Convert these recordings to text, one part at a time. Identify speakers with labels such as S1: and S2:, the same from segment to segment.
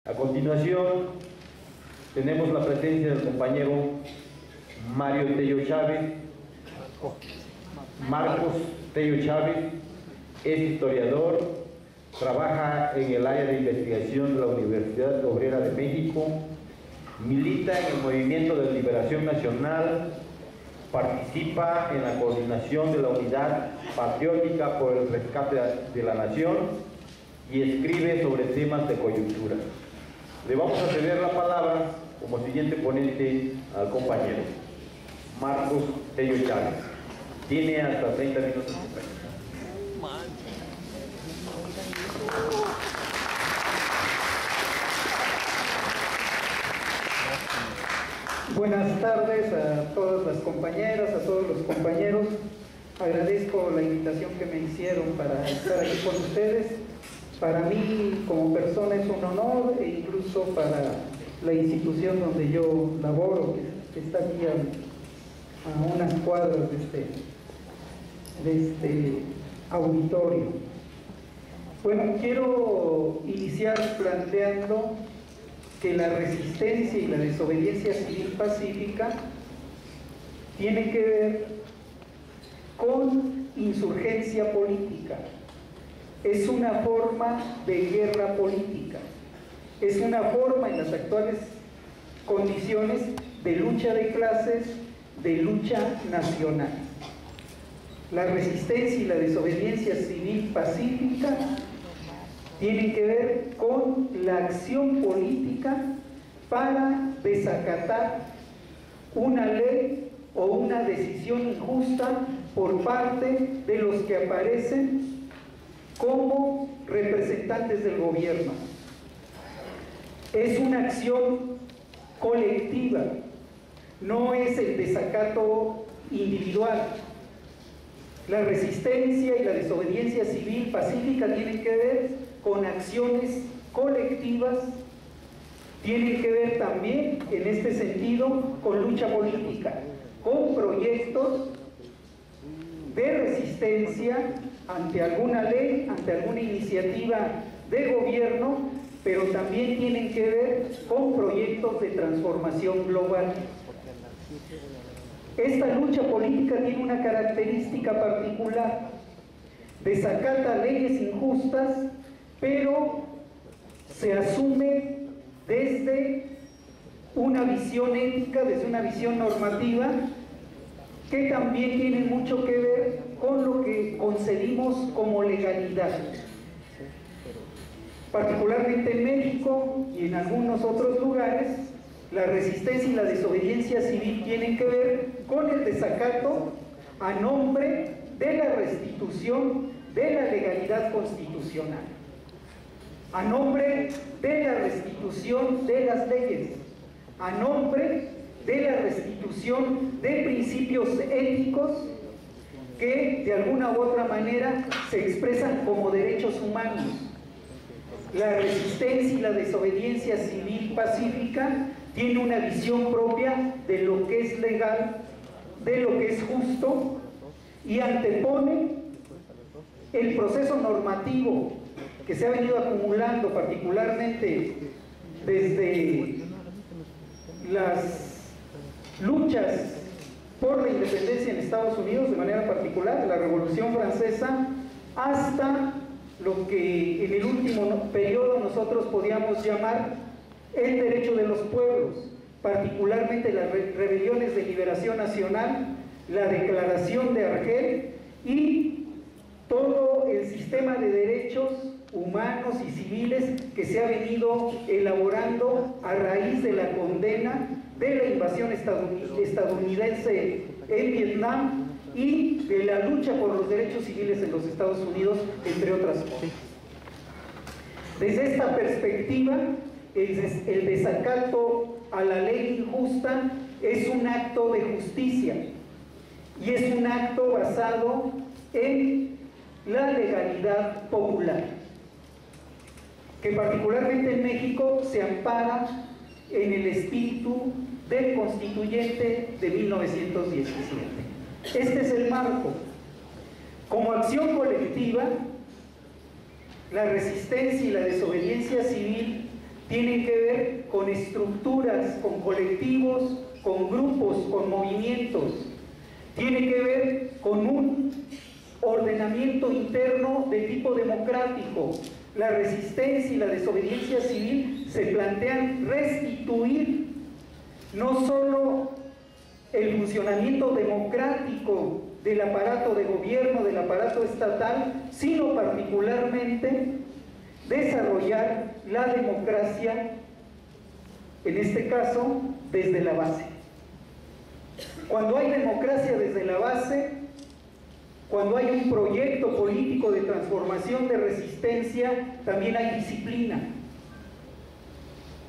S1: A continuación, tenemos la presencia del compañero Mario Tello Chávez. Marcos Tello Chávez es historiador, trabaja en el área de investigación de la Universidad Obrera de México, milita en el Movimiento de Liberación Nacional, participa en la coordinación de la Unidad Patriótica por el Rescate de la Nación y escribe sobre temas de coyuntura. Le vamos a ceder la palabra como siguiente ponente al compañero Marcos Tello Chávez. Tiene hasta 30 minutos.
S2: Buenas tardes a todas las compañeras, a todos los compañeros. Agradezco la invitación que me hicieron para estar aquí con ustedes. Para mí como persona es un honor, e incluso para la institución donde yo laboro, que está aquí a unas cuadras de este auditorio. Bueno, quiero iniciar planteando que la resistencia y la desobediencia civil pacífica tiene que ver con insurgencia política. Es una forma de guerra política, es una forma en las actuales condiciones de lucha de clases, de lucha nacional. La resistencia y la desobediencia civil pacífica tienen que ver con la acción política para desacatar una ley o una decisión injusta por parte de los que aparecen como representantes del gobierno. Es una acción colectiva, no es el desacato individual. La resistencia y la desobediencia civil pacífica tienen que ver con acciones colectivas, tienen que ver también, en este sentido, con lucha política, con proyectos de resistencia ante alguna ley, ante alguna iniciativa de gobierno, pero también tienen que ver con proyectos de transformación global. Esta lucha política tiene una característica particular: desacata leyes injustas, pero se asume desde una visión ética, desde una visión normativa, que también tiene mucho que ver con lo que concebimos como legalidad. Particularmente en México y en algunos otros lugares, la resistencia y la desobediencia civil tienen que ver con el desacato a nombre de la restitución de la legalidad constitucional, a nombre de la restitución de las leyes, a nombre de la restitución de principios éticos que de alguna u otra manera se expresan como derechos humanos. La resistencia y la desobediencia civil pacífica tiene una visión propia de lo que es legal, de lo que es justo, y antepone el proceso normativo que se ha venido acumulando particularmente desde las luchas por la independencia en Estados Unidos, de manera particular la Revolución Francesa, hasta lo que en el último periodo nosotros podíamos llamar el derecho de los pueblos, particularmente las rebeliones de liberación nacional, la Declaración de Argel y todo el sistema de derechos humanos y civiles que se ha venido elaborando a raíz de la condena de la invasión estadounidense en Vietnam y de la lucha por los derechos civiles en los Estados Unidos, entre otras cosas. Desde esta perspectiva, el desacato a la ley injusta es un acto de justicia y es un acto basado en la legalidad popular, que particularmente en México se ampara en el espíritu del Constituyente de 1917. Este es el marco. Como acción colectiva, la resistencia y la desobediencia civil tienen que ver con estructuras, con colectivos, con grupos, con movimientos. Tiene que ver con un ordenamiento interno de tipo democrático. La resistencia y la desobediencia civil se plantean restituir no solo el funcionamiento democrático del aparato de gobierno, del aparato estatal, sino particularmente desarrollar la democracia, en este caso, desde la base. Cuando hay democracia desde la base, cuando hay un proyecto político de transformación, de resistencia, también hay disciplina.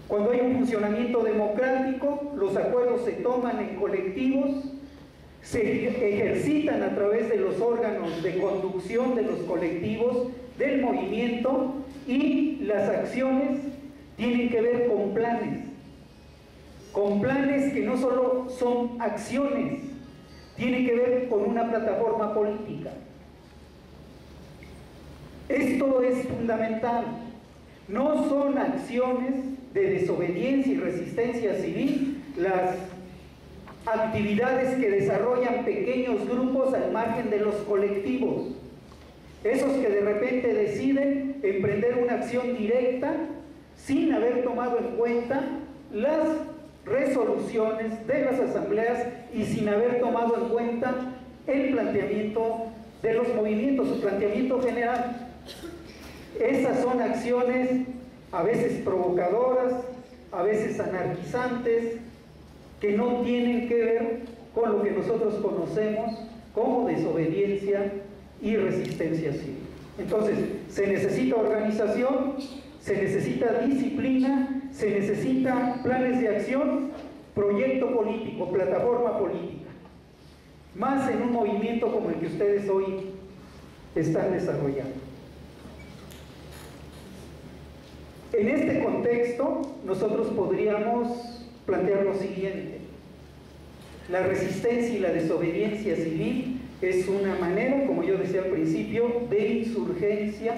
S2: Cuando hay un funcionamiento democrático, los acuerdos se toman en colectivos, se ejercitan a través de los órganos de conducción de los colectivos, del movimiento, y las acciones tienen que ver con planes que no solo son acciones, tienen que ver con una plataforma política. Esto es fundamental. No son acciones de desobediencia y resistencia civil las actividades que desarrollan pequeños grupos al margen de los colectivos. Esos que de repente deciden emprender una acción directa sin haber tomado en cuenta las resoluciones de las asambleas y sin haber tomado en cuenta el planteamiento de los movimientos, su planteamiento general. Esas son acciones a veces provocadoras, a veces anarquizantes, que no tienen que ver con lo que nosotros conocemos como desobediencia y resistencia civil. Entonces, se necesita organización, se necesita disciplina, se necesita planes de acción, proyecto político, plataforma política. Más en un movimiento como el que ustedes hoy están desarrollando. En este contexto, nosotros podríamos plantear lo siguiente. La resistencia y la desobediencia civil es una manera, como yo decía al principio, de insurgencia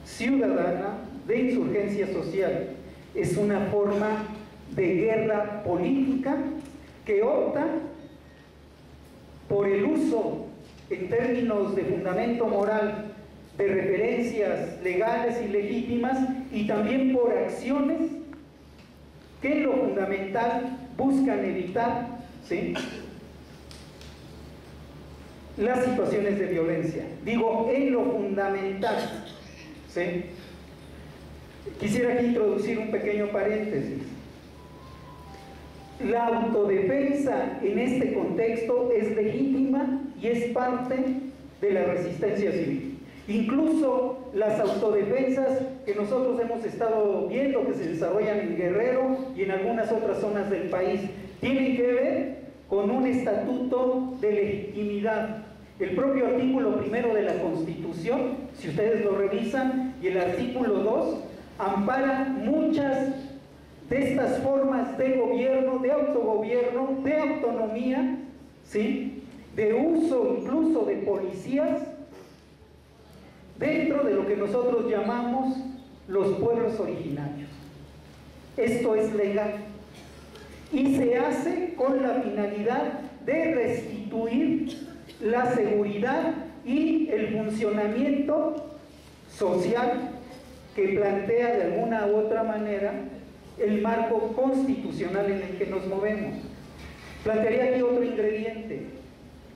S2: ciudadana, de insurgencia social. Es una forma de guerra política que opta por el uso, en términos de fundamento moral, de referencias legales y legítimas, y también por acciones que en lo fundamental buscan evitar, ¿sí?, las situaciones de violencia. Digo, en lo fundamental, ¿sí? Quisiera aquí introducir un pequeño paréntesis. La autodefensa en este contexto es legítima y es parte de la resistencia civil. Incluso las autodefensas que nosotros hemos estado viendo que se desarrollan en Guerrero y en algunas otras zonas del país tienen que ver con un estatuto de legitimidad. El propio artículo 1 de la Constitución, si ustedes lo revisan, y el artículo 2 ampara muchas de estas formas de gobierno, de autogobierno, de autonomía, ¿sí?, de uso incluso de policías dentro de lo que nosotros llamamos los pueblos originarios. Esto es legal y se hace con la finalidad de restituir la seguridad y el funcionamiento social que plantea de alguna u otra manera el marco constitucional en el que nos movemos. Plantearía aquí otro ingrediente.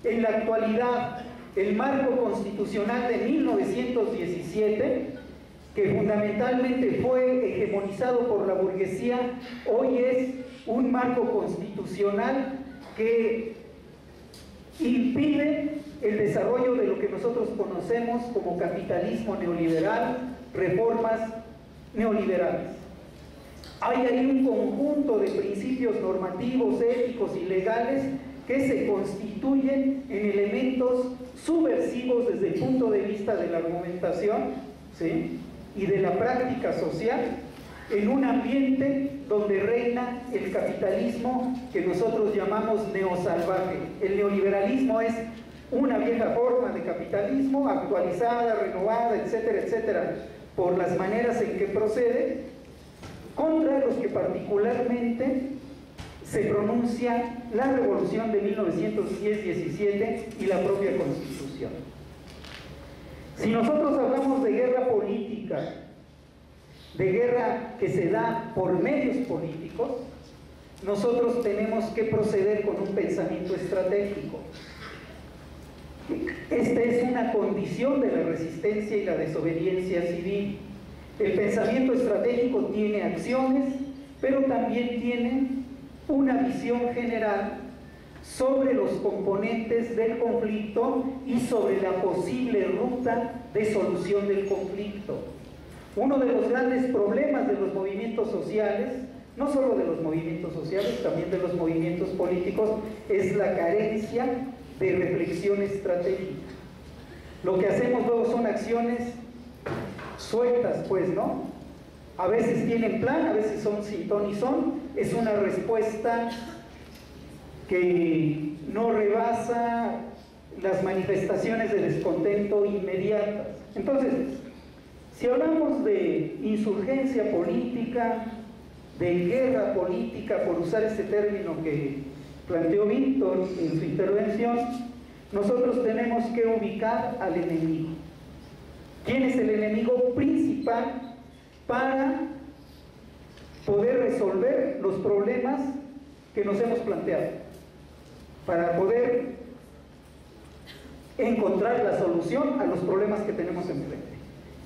S2: En la actualidad, el marco constitucional de 1917, que fundamentalmente fue hegemonizado por la burguesía, hoy es un marco constitucional que impide el desarrollo de lo que nosotros conocemos como capitalismo neoliberal, reformas neoliberales. Hay ahí un conjunto de principios normativos, éticos y legales que se constituyen en elementos subversivos desde el punto de vista de la argumentación, ¿sí?, y de la práctica social, en un ambiente donde reina el capitalismo que nosotros llamamos neosalvaje. El neoliberalismo es una vieja forma de capitalismo, actualizada, renovada, etcétera, etcétera, por las maneras en que procede, contra los que particularmente se pronuncia la Revolución de 1910-17 y la propia Constitución. Si nosotros hablamos de guerra política, de guerra que se da por medios políticos, nosotros tenemos que proceder con un pensamiento estratégico. Esta es una condición de la resistencia y la desobediencia civil. El pensamiento estratégico tiene acciones, pero también tiene una visión general sobre los componentes del conflicto y sobre la posible ruta de solución del conflicto. Uno de los grandes problemas de los movimientos sociales, no solo de los movimientos sociales, también de los movimientos políticos, es la carencia de reflexión estratégica. Lo que hacemos luego son acciones sueltas, pues, ¿no? A veces tienen plan, a veces son sin ton y son. Es una respuesta que no rebasa las manifestaciones de descontento inmediatas. Entonces, si hablamos de insurgencia política, de guerra política, por usar este término que planteó Víctor en su intervención, nosotros tenemos que ubicar al enemigo. ¿Quién es el enemigo principal para poder resolver los problemas que nos hemos planteado? Para poder encontrar la solución a los problemas que tenemos enfrente.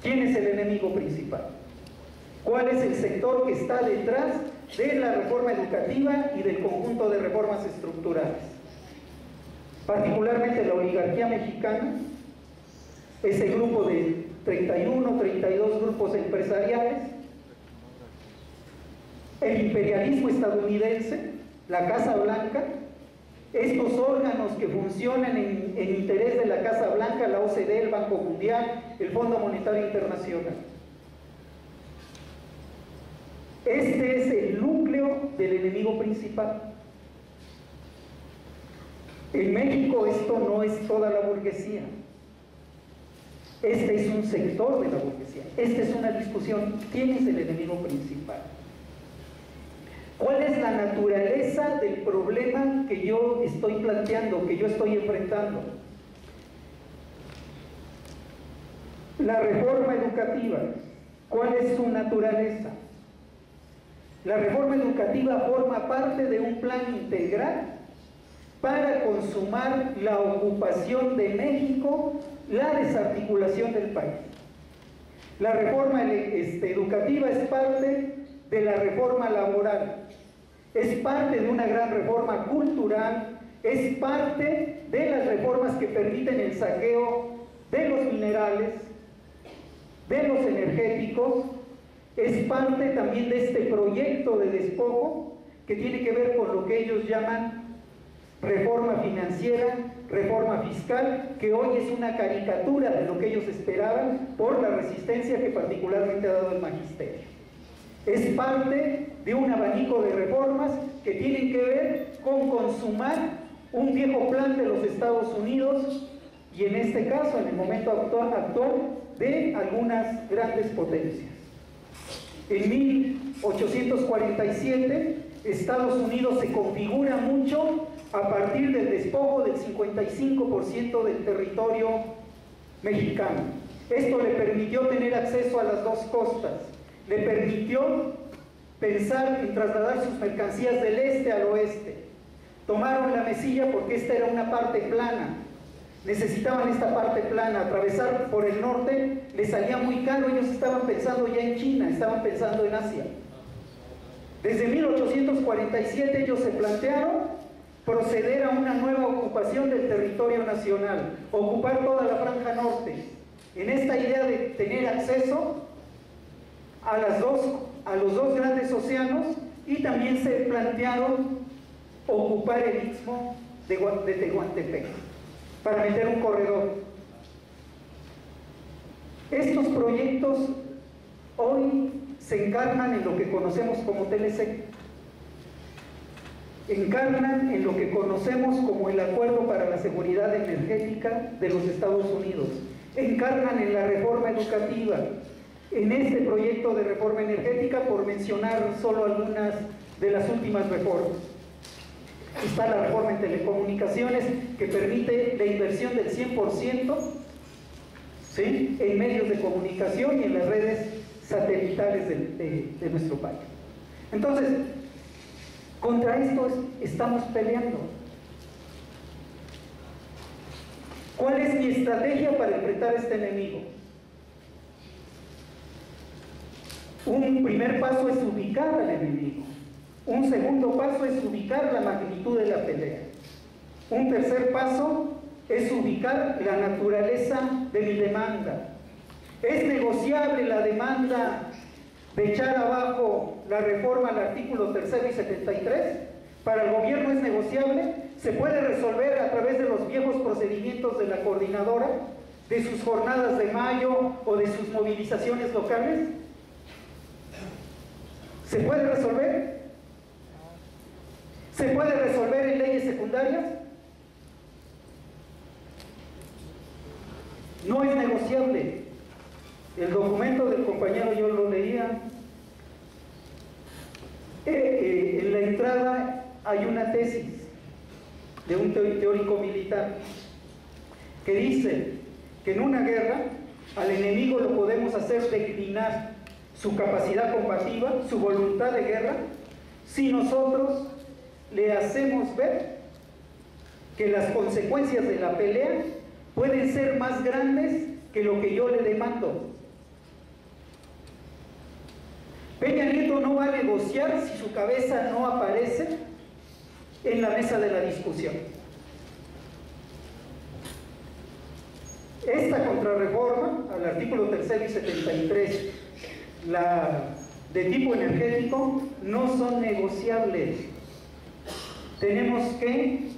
S2: ¿Quién es el enemigo principal? ¿Cuál es el sector que está detrás de la reforma educativa y del conjunto de reformas estructurales? Particularmente la oligarquía mexicana, ese grupo de 31, 32 grupos empresariales, el imperialismo estadounidense, la Casa Blanca, estos órganos que funcionan en interés de la Casa Blanca, la OCDE, el Banco Mundial, el Fondo Monetario Internacional. Este es el núcleo del enemigo principal. En México esto no es toda la burguesía. Este es un sector de la burguesía. Esta es una discusión. ¿Quién es el enemigo principal? ¿Cuál es la naturaleza del problema que yo estoy planteando, que yo estoy enfrentando? La reforma educativa, ¿cuál es su naturaleza? La reforma educativa forma parte de un plan integral para consumar la ocupación de México, la desarticulación del país. La reforma educativa es parte de la reforma laboral, es parte de una gran reforma cultural, es parte de las reformas que permiten el saqueo de los minerales, de los energéticos, es parte también de este proyecto de despojo que tiene que ver con lo que ellos llaman reforma financiera, reforma fiscal, que hoy es una caricatura de lo que ellos esperaban por la resistencia que particularmente ha dado el magisterio. Es parte de un abanico de reformas que tienen que ver con consumar un viejo plan de los Estados Unidos y en este caso, en el momento actual de algunas grandes potencias. En 1847, Estados Unidos se configura mucho a partir del despojo del 55% del territorio mexicano. Esto le permitió tener acceso a las dos costas, le permitió pensar en trasladar sus mercancías del este al oeste. Tomaron la Mesilla porque esta era una parte plana, necesitaban esta parte plana. Atravesar por el norte les salía muy caro, ellos estaban pensando ya en China, estaban pensando en Asia. Desde 1847 ellos se plantearon proceder a una nueva ocupación del territorio nacional, ocupar toda la franja norte, en esta idea de tener acceso a los dos grandes océanos, y también se plantearon ocupar el istmo de Tehuantepec para meter un corredor. Estos proyectos hoy se encarnan en lo que conocemos como Telecec, encarnan en lo que conocemos como el Acuerdo para la Seguridad Energética de los Estados Unidos, encarnan en la reforma educativa, en este proyecto de reforma energética, por mencionar solo algunas de las últimas reformas. Está la reforma en telecomunicaciones, que permite la inversión del 100%, ¿sí?, en medios de comunicación y en las redes satelitales de nuestro país. Entonces, contra esto estamos peleando. ¿Cuál es mi estrategia para enfrentar a este enemigo? Un primer paso es ubicar al enemigo. Un segundo paso es ubicar la magnitud de la pelea. Un tercer paso es ubicar la naturaleza de mi demanda. ¿Es negociable la demanda de echar abajo la reforma al artículo 3 y 73? ¿Para el gobierno es negociable? ¿Se puede resolver a través de los viejos procedimientos de la coordinadora, de sus jornadas de mayo o de sus movilizaciones locales? ¿Se puede resolver? ¿Se puede resolver en leyes secundarias? No es negociable. El documento del compañero, yo lo leía, en la entrada hay una tesis de un teórico militar que dice que en una guerra al enemigo lo podemos hacer declinar su capacidad combativa, su voluntad de guerra, si nosotros le hacemos ver que las consecuencias de la pelea pueden ser más grandes que lo que yo le demando. Peña Nieto no va a negociar si su cabeza no aparece en la mesa de la discusión. Esta contrarreforma al artículo 3 y 73, la de tipo energético, no son negociables. Tenemos que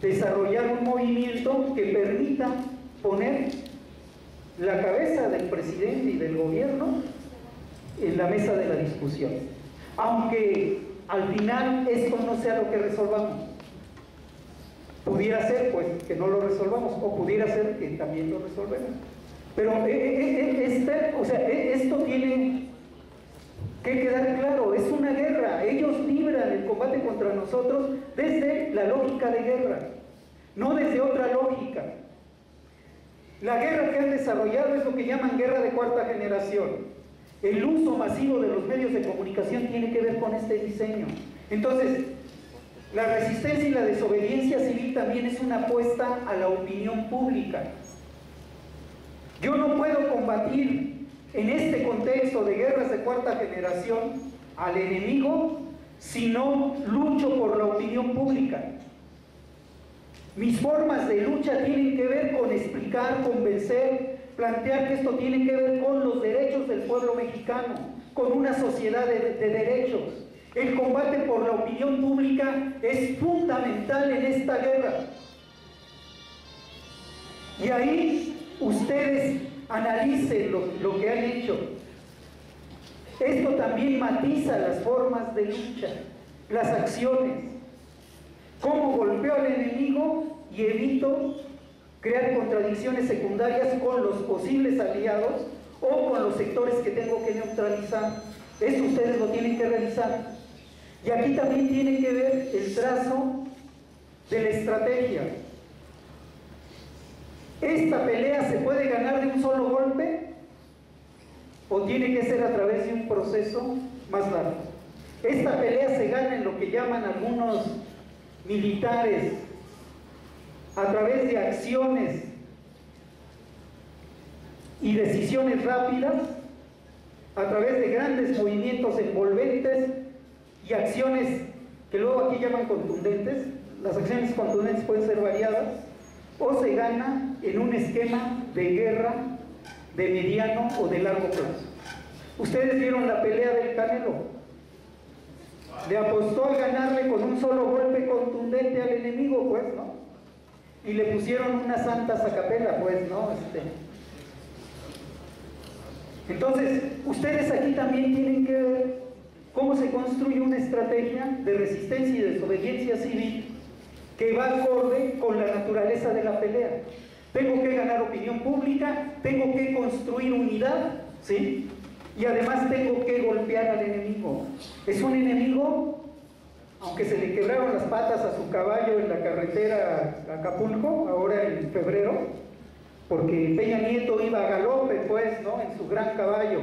S2: desarrollar un movimiento que permita poner la cabeza del presidente y del gobierno en la mesa de la discusión, aunque al final esto no sea lo que resolvamos. Pudiera ser pues que no lo resolvamos, o pudiera ser que también lo resolvemos, pero esto tiene que quedar claro. Es una guerra. Ellos libran el combate contra nosotros desde la lógica de guerra, no desde otra lógica. La guerra que han desarrollado es lo que llaman guerra de cuarta generación. El uso masivo de los medios de comunicación tiene que ver con este diseño. Entonces, la resistencia y la desobediencia civil también es una apuesta a la opinión pública. Yo no puedo combatir en este contexto de guerras de cuarta generación al enemigo si no lucho por la opinión pública. Mis formas de lucha tienen que ver con explicar, convencer, plantear que esto tiene que ver con los derechos del pueblo mexicano, con una sociedad de derechos. El combate por la opinión pública es fundamental en esta guerra. Y ahí ustedes analicen lo que han hecho. Esto también matiza las formas de lucha, las acciones. Cómo golpeo al enemigo y evito crear contradicciones secundarias con los posibles aliados o con los sectores que tengo que neutralizar. Esto ustedes lo tienen que realizar. Y aquí también tiene que ver el trazo de la estrategia. ¿Esta pelea se puede ganar de un solo golpe o tiene que ser a través de un proceso más largo? Esta pelea se gana en lo que llaman algunos militares a través de acciones y decisiones rápidas, a través de grandes movimientos envolventes y acciones que luego aquí llaman contundentes. Las acciones contundentes pueden ser variadas, o se gana en un esquema de guerra de mediano o de largo plazo. Ustedes vieron la pelea del Canelo. Le apostó a ganarle con un solo golpe contundente al enemigo, pues, ¿no? Y le pusieron una santa sacapela, pues, ¿no? Entonces, ustedes aquí también tienen que ver cómo se construye una estrategia de resistencia y desobediencia civil que va acorde con la naturaleza de la pelea. Tengo que ganar opinión pública, tengo que construir unidad, ¿sí? y además tengo que golpear al enemigo. Es un enemigo, aunque se le quebraron las patas a su caballo en la carretera a Acapulco, ahora en febrero, porque Peña Nieto iba a galope, pues, ¿no?, en su gran caballo.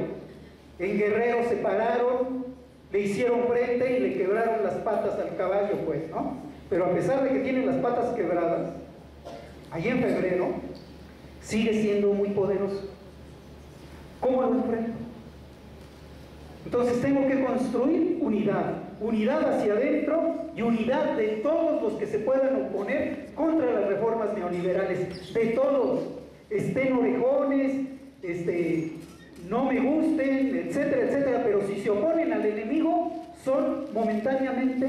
S2: En Guerrero se pararon, le hicieron frente y le quebraron las patas al caballo, pues, ¿no? Pero a pesar de que tiene las patas quebradas, allí en febrero, sigue siendo muy poderoso. ¿Cómo lo enfrento? Entonces tengo que construir unidad, unidad hacia adentro y unidad de todos los que se puedan oponer contra las reformas neoliberales, de todos, estén orejones, no me gusten, etcétera, etcétera, pero si se oponen al enemigo, son momentáneamente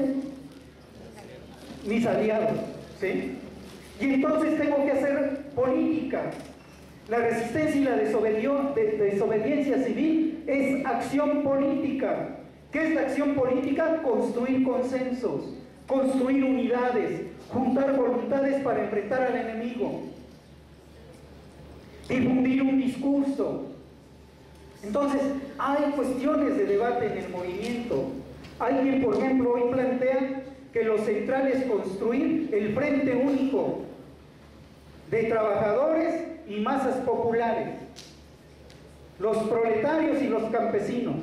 S2: mis aliados, ¿sí? Y entonces tengo que hacer política. La resistencia y la desobediencia civil es acción política. ¿Qué es la acción política? Construir consensos, construir unidades, juntar voluntades para enfrentar al enemigo, difundir un discurso. Entonces, hay cuestiones de debate en el movimiento. Alguien, por ejemplo, hoy plantea que lo central es construir el frente único de trabajadores y masas populares, los proletarios y los campesinos.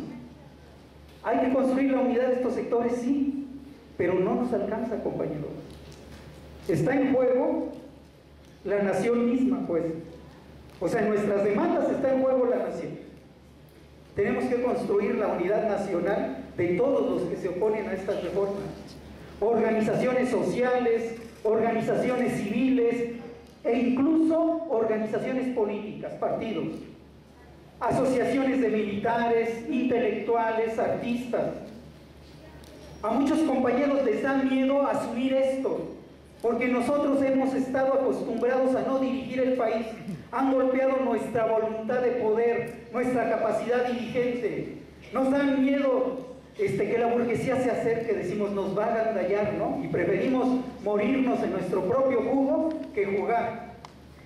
S2: Hay que construir la unidad de estos sectores, sí, pero no nos alcanza, compañeros. Está en juego la nación misma, pues. O sea, en nuestras demandas está en juego la nación. Tenemos que construir la unidad nacional de todos los que se oponen a estas reformas. Organizaciones sociales, organizaciones civiles e incluso organizaciones políticas, partidos, asociaciones de militares, intelectuales, artistas. A muchos compañeros les da miedo asumir esto, porque nosotros hemos estado acostumbrados a no dirigir el país. Han golpeado nuestra voluntad de poder, nuestra capacidad dirigente. Nos dan miedo que la burguesía se acerque, decimos, nos va a agandallar, ¿no? Y preferimos morirnos en nuestro propio jugo que jugar.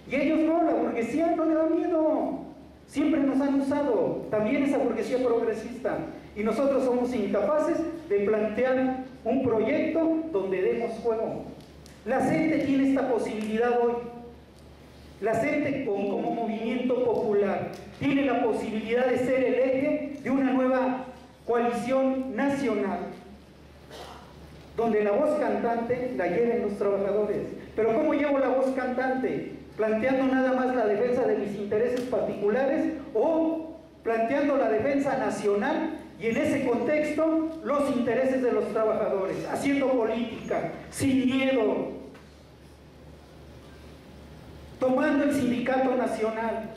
S2: Y ellos no, la burguesía no le da miedo. Siempre nos han usado, también esa burguesía progresista. Y nosotros somos incapaces de plantear un proyecto donde demos juego. La CENTE tiene esta posibilidad hoy. La CENTE como movimiento popular tiene la posibilidad de ser el eje de una nueva coalición nacional, donde la voz cantante la lleven los trabajadores. Pero ¿cómo llevo la voz cantante? ¿Planteando nada más la defensa de mis intereses particulares o planteando la defensa nacional y en ese contexto los intereses de los trabajadores, haciendo política, sin miedo, tomando el sindicato nacional?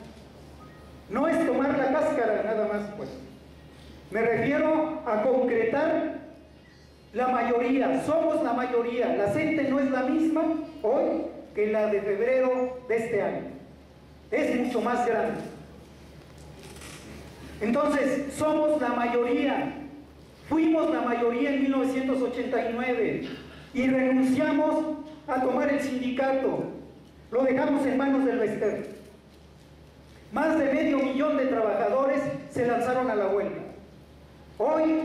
S2: No es tomar la cáscara nada más, pues. Me refiero a concretar la mayoría. Somos la mayoría. La CENTE no es la misma hoy que la de febrero de este año. Es mucho más grande. Entonces, somos la mayoría. Fuimos la mayoría en 1989 y renunciamos a tomar el sindicato. Lo dejamos en manos del Bester. Más de 500,000 de trabajadores se lanzaron a la huelga. Hoy,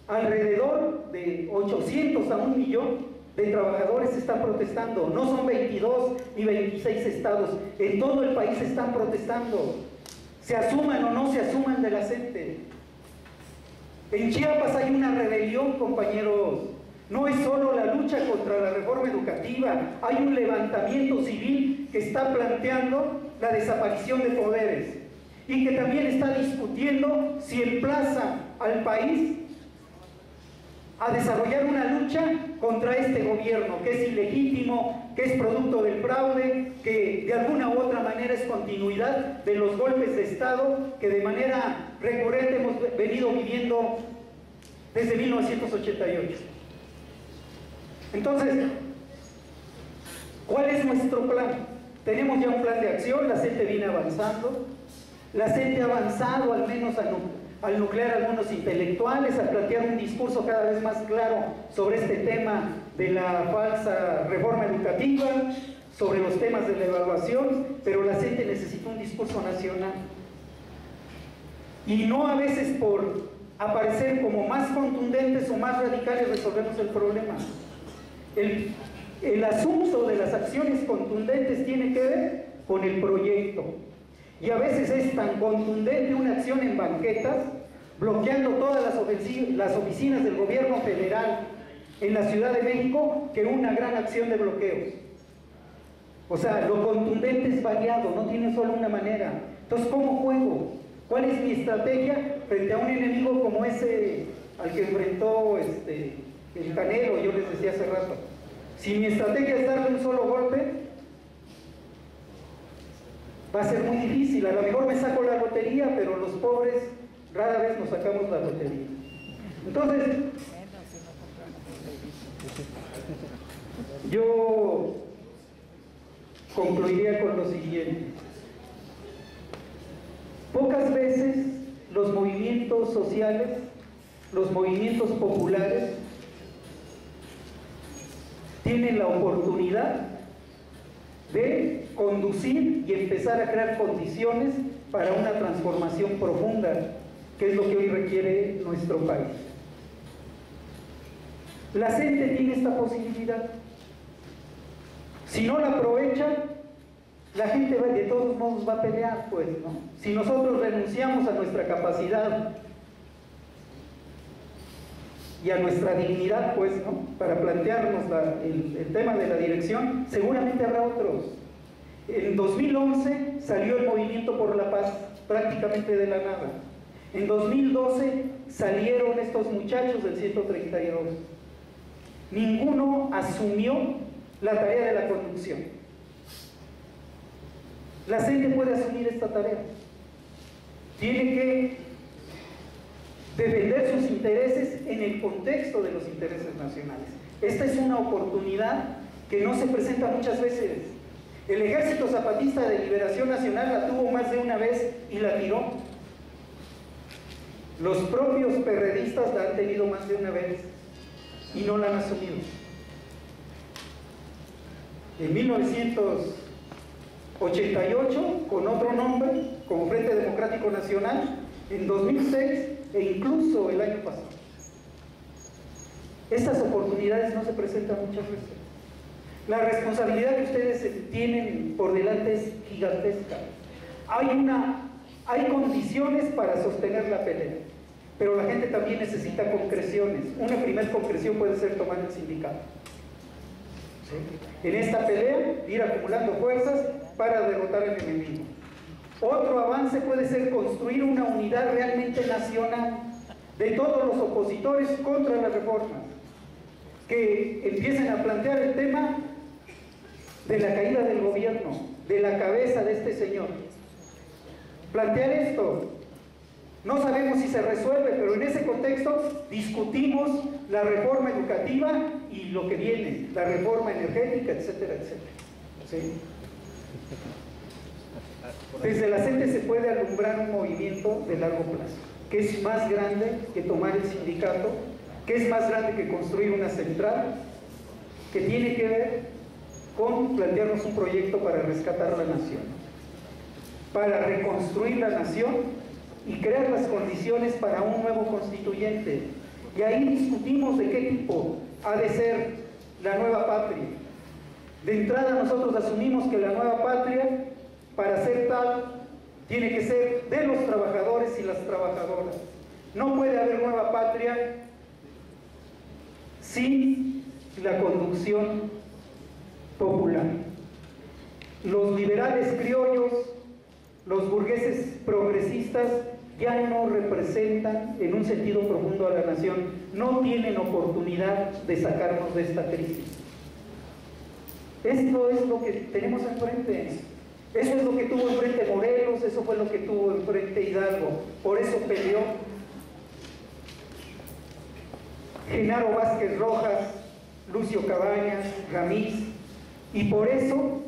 S2: alrededor de 800 a 1 millón de trabajadores están protestando. No son 22 ni 26 estados. En todo el país están protestando. Se asuman o no se asuman de la CENTE. En Chiapas hay una rebelión, compañeros. No es solo la lucha contra la reforma educativa. Hay un levantamiento civil que está planteando la desaparición de poderes y que también está discutiendo si emplaza al país a desarrollar una lucha contra este gobierno, que es ilegítimo, que es producto del fraude, que de alguna u otra manera es continuidad de los golpes de Estado que de manera recurrente hemos venido viviendo desde 1988. Entonces, ¿cuál es nuestro plan? Tenemos ya un plan de acción, la CENTE viene avanzando, la CENTE ha avanzado al menos al nuclear algunos intelectuales, a plantear un discurso cada vez más claro sobre este tema de la falsa reforma educativa, sobre los temas de la evaluación, pero la CENTE necesita un discurso nacional. y no a veces por aparecer como más contundentes o más radicales resolvemos el problema. El asunto de las acciones contundentes tiene que ver con el proyecto, y a veces es tan contundente una acción en banquetas, bloqueando todas las oficinas del gobierno federal en la Ciudad de México, que una gran acción de bloqueos. O sea, lo contundente es variado, no tiene solo una manera. Entonces, ¿cómo juego? ¿Cuál es mi estrategia frente a un enemigo como ese al que enfrentó el Canelo, yo les decía hace rato? Si mi estrategia es darle un solo golpe, va a ser muy difícil. A lo mejor me saco la lotería, pero los pobres rara vez nos sacamos la lotería. Entonces, yo concluiría con lo siguiente. Pocas veces los movimientos sociales, los movimientos populares, tienen la oportunidad de conducir y empezar a crear condiciones para una transformación profunda, que es lo que hoy requiere nuestro país. La gente tiene esta posibilidad. Si no la aprovecha, la gente de todos modos va a pelear, pues, ¿no? Si nosotros renunciamos a nuestra capacidad y a nuestra dignidad, pues, ¿no?, para plantearnos el tema de la dirección, seguramente habrá otros. En 2011 salió el Movimiento por la Paz, prácticamente de la nada. En 2012 salieron estos muchachos del 132. Ninguno asumió la tarea de la conducción. La gente puede asumir esta tarea. Tiene que defender sus intereses en el contexto de los intereses nacionales. Esta es una oportunidad que no se presenta muchas veces. El Ejército Zapatista de Liberación Nacional la tuvo más de una vez y la tiró. Los propios perredistas la han tenido más de una vez y no la han asumido. En 1988, con otro nombre, como Frente Democrático Nacional, en 2006 e incluso el año pasado. Estas oportunidades no se presentan muchas veces. La responsabilidad que ustedes tienen por delante es gigantesca. Hay condiciones para sostener la pelea, pero la gente también necesita concreciones. Una primera concreción puede ser tomar el sindicato. ¿Sí? En esta pelea, ir acumulando fuerzas para derrotar al enemigo. Otro avance puede ser construir una unidad realmente nacional de todos los opositores contra las reformas, que empiecen a plantear el tema de la caída del gobierno, de la cabeza de este señor. Plantear esto, no sabemos si se resuelve, pero en ese contexto discutimos la reforma educativa y lo que viene, la reforma energética, etcétera, etcétera. ¿Sí? Desde la gente se puede alumbrar un movimiento de largo plazo, que es más grande que tomar el sindicato, que es más grande que construir una central, que tiene que ver con plantearnos un proyecto para rescatar la nación, para reconstruir la nación y crear las condiciones para un nuevo constituyente. Y ahí discutimos de qué tipo ha de ser la nueva patria. De entrada nosotros asumimos que la nueva patria, para ser tal, tiene que ser de los trabajadores y las trabajadoras. No puede haber nueva patria sin la conducción popular. Los liberales criollos, los burgueses progresistas, ya no representan en un sentido profundo a la nación, no tienen oportunidad de sacarnos de esta crisis. Esto es lo que tenemos enfrente. Eso es lo que tuvo enfrente Morelos, eso fue lo que tuvo enfrente Hidalgo, por eso peleó Genaro Vázquez Rojas, Lucio Cabañas, Ramírez, y por eso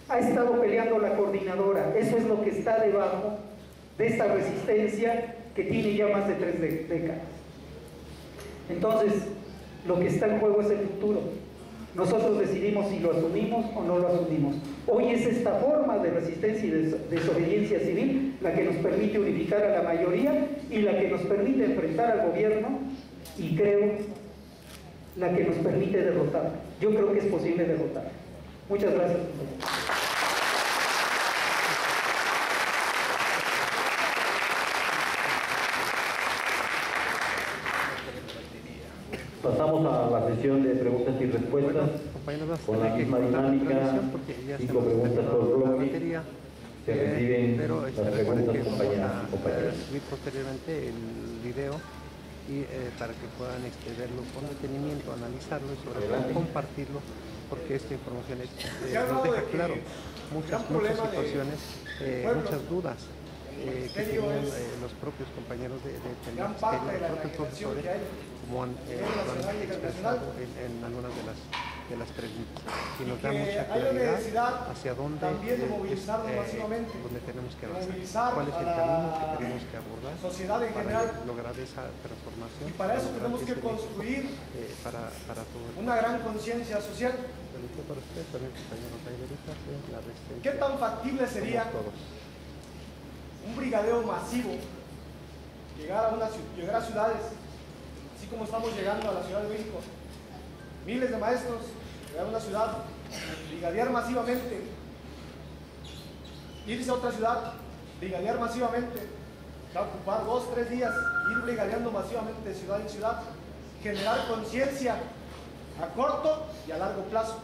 S2: ha estado peleando la coordinadora. Eso es lo que está debajo de esta resistencia que tiene ya más de 3 décadas. Entonces, lo que está en juego es el futuro. Nosotros decidimos si lo asumimos o no lo asumimos. Hoy es esta forma de resistencia y de desobediencia civil la que nos permite unificar a la mayoría y la que nos permite enfrentar al gobierno y creo la que nos permite derrotar. Yo creo que es posible derrotar. Muchas gracias.
S1: Pasamos a la sesión de preguntas y respuestas con la misma dinámica, 5 preguntas por bloque. Se reciben las preguntas, compañeras y compañeros.
S3: Subir posteriormente el video y para que puedan verlo con detenimiento, analizarlo y sobre todo compartirlo, porque esta información nos deja claro muchas situaciones, muchas dudas que tienen los propios compañeros de Ministerio, los propios profesores, como han expresado en algunas de las preguntas, y nos da mucha claridad hacia dónde, dónde tenemos que avanzar, cuál es el camino que tenemos que abordar para lograr esa transformación.
S4: Y para eso tenemos que construir
S3: para todo
S4: una gran conciencia social. ¿Qué tan factible sería un brigadeo masivo, llegar a ciudades, así como estamos llegando a la Ciudad de México, miles de maestros, llegar a una ciudad, brigadear masivamente, irse a otra ciudad, brigadear masivamente, ocupar 2 o 3 días, ir brigadeando masivamente de ciudad en ciudad, generar conciencia a corto y a largo plazo,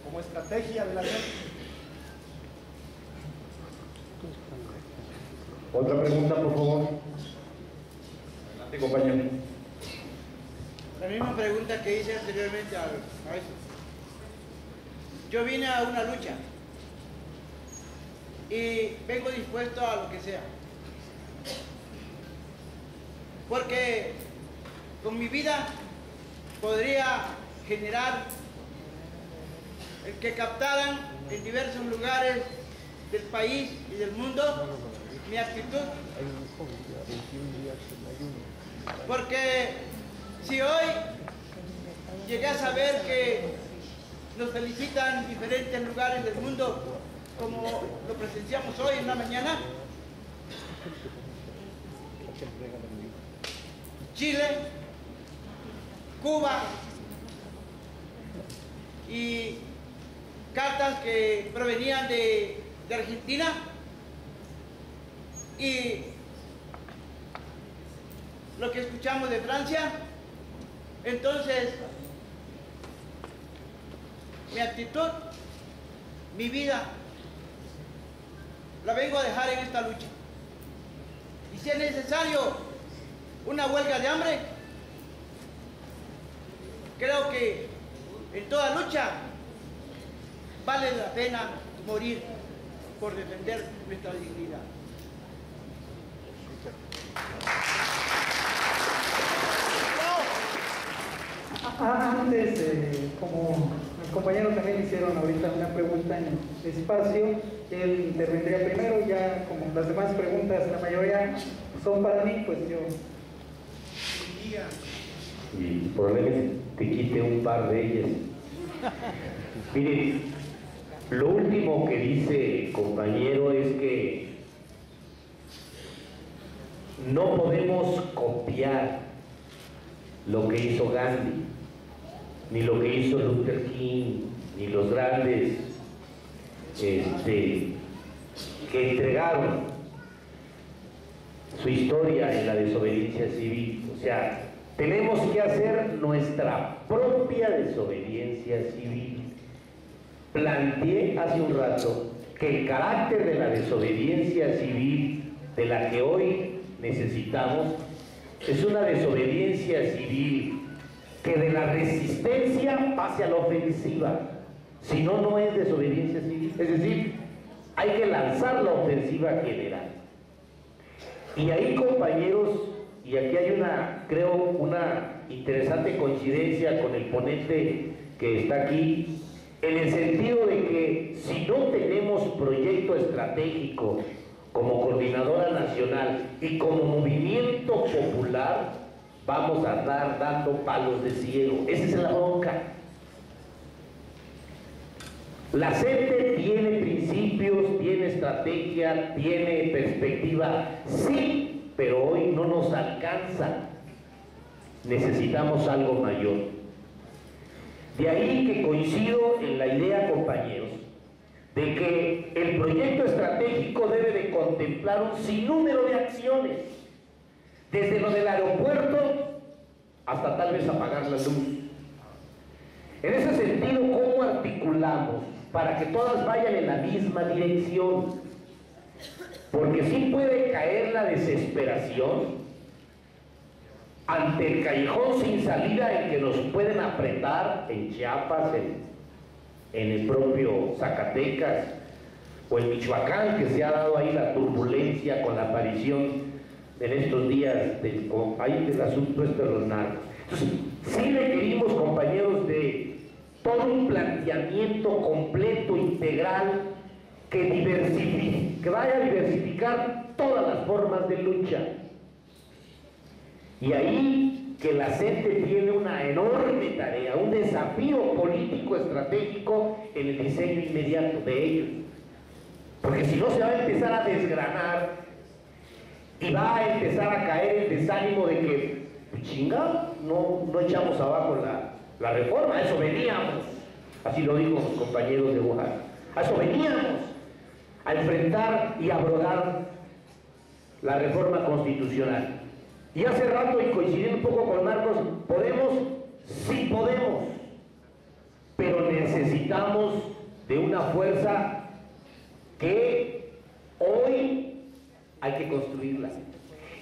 S4: como estrategia de la gente?
S1: Otra pregunta, por favor. Adelante, compañero.
S5: La misma pregunta que hice anteriormente a eso. Yo vine a una lucha y vengo dispuesto a lo que sea. Porque con mi vida podría generar el que captaran en diversos lugares del país y del mundo mi actitud, porque si hoy llegué a saber que nos felicitan diferentes lugares del mundo, como lo presenciamos hoy en la mañana, Chile, Cuba y cartas que provenían de Argentina, y lo que escuchamos de Francia, entonces mi actitud, mi vida, la vengo a dejar en esta lucha. Y si es necesario una huelga de hambre, creo que en toda lucha vale la pena morir por defender nuestra dignidad.
S2: Antes, como los compañeros también hicieron ahorita una pregunta en el espacio, él intervendría primero, ya como las demás preguntas, la mayoría son para mí, pues yo...
S1: Y probablemente te quite un par de ellas. Miren, lo último que dice compañero es que no podemos copiar lo que hizo Gandhi, ni lo que hizo Luther King, ni los grandes que entregaron su historia en la desobediencia civil. O sea, tenemos que hacer nuestra propia desobediencia civil. Planteé hace un rato que el carácter de la desobediencia civil de la que hoy necesitamos es una desobediencia civil que de la resistencia pase a la ofensiva. Si no, no es desobediencia civil. Es decir, hay que lanzar la ofensiva general. Y ahí, compañeros, y aquí hay creo, una interesante coincidencia con el ponente que está aquí, en el sentido de que si no tenemos proyecto estratégico como coordinadora nacional y como movimiento popular, vamos a estar dando palos de ciego. Esa es la bronca.
S6: La CENTE tiene principios, tiene estrategia, tiene perspectiva, sí, pero hoy no nos alcanza. Necesitamos algo mayor. De ahí que coincido en la idea, compañeros, de que el proyecto estratégico debe de contemplar un sinnúmero de acciones, desde lo del aeropuerto hasta tal vez apagar la luz. En ese sentido, ¿cómo articulamos para que todas vayan en la misma dirección? Porque sí puede caer la desesperación ante el callejón sin salida en que nos pueden apretar en Chiapas, en el propio Zacatecas o en Michoacán, que se ha dado ahí la turbulencia con la aparición en estos días del asunto de los narcos. Entonces, sí requerimos, compañeros, de todo un planteamiento completo, integral, que vaya a diversificar todas las formas de lucha. Y ahí que la CENTE tiene una enorme tarea, un desafío político estratégico en el diseño inmediato de ellos. Porque si no, se va a empezar a desgranar y va a empezar a caer el desánimo de que, chinga, no echamos abajo la reforma, a eso veníamos. Así lo dijo los compañeros de Oaxaca. A eso veníamos, a enfrentar y abrogar la reforma constitucional. Y hace rato, y coincidiendo un poco con Marcos, ¿podemos? Sí podemos, pero necesitamos de una fuerza que hoy hay que construirla.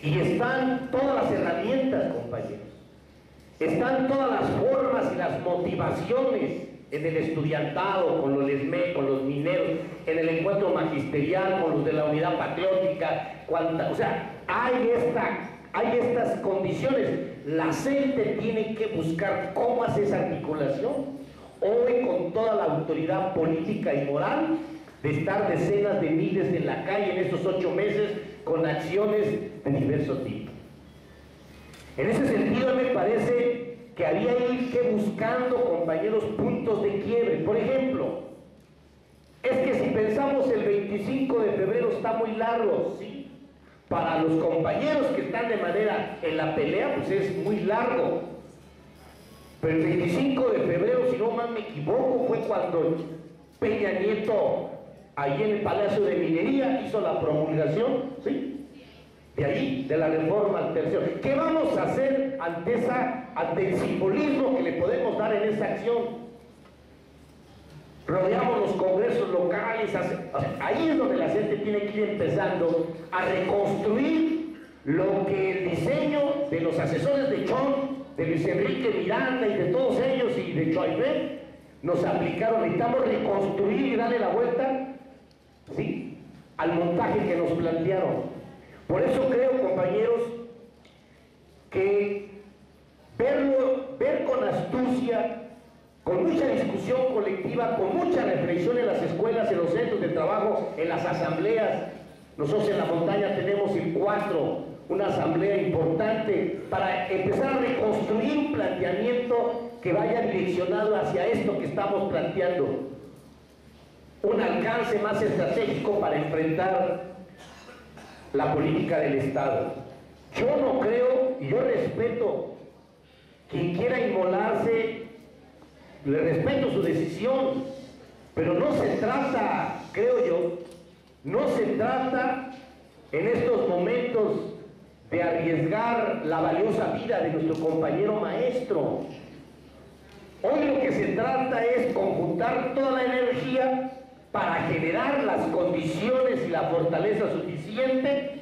S6: Y están todas las herramientas, compañeros. Están todas las formas y las motivaciones en el estudiantado, con los LESME, con los mineros, en el encuentro magisterial, con los de la unidad patriótica. O sea, hay estas condiciones. La CENTE tiene que buscar cómo hace esa articulación. Hoy, con toda la autoridad política y moral, de estar decenas de miles en la calle en estos 8 meses con acciones de diverso tipo. En ese sentido, me parece que había que ir buscando, compañeros, puntos de quiebre. Por ejemplo, es que si pensamos el 25 de febrero está muy largo, ¿sí? Para los compañeros que están de manera en la pelea, pues es muy largo. Pero el 25 de febrero, si no mal me equivoco, fue cuando Peña Nieto, ahí en el Palacio de Minería, hizo la promulgación, ¿sí? De ahí, de la reforma al tercero. ¿Qué vamos a hacer ante el simbolismo que le podemos dar en esa acción? Rodeamos los congresos locales, ahí es donde la gente tiene que ir empezando a reconstruir lo que el diseño de los asesores de Chon, de Luis Enrique Miranda y de todos ellos y de Choifer nos aplicaron. Necesitamos reconstruir y darle la vuelta, ¿sí?, al montaje que nos plantearon. Por eso creo, compañeros, que ver con astucia, con mucha discusión colectiva, con mucha reflexión en las escuelas, en los centros de trabajo, en las asambleas. Nosotros en la montaña tenemos el 4, una asamblea importante para empezar a reconstruir un planteamiento que vaya direccionado hacia esto que estamos planteando. Un alcance más estratégico para enfrentar la política del Estado. Yo no creo, y yo respeto quien quiera inmolarse, le respeto su decisión, pero no se trata, creo yo, no se trata en estos momentos de arriesgar la valiosa vida de nuestro compañero maestro. Hoy lo que se trata es conjuntar toda la energía para generar las condiciones y la fortaleza suficiente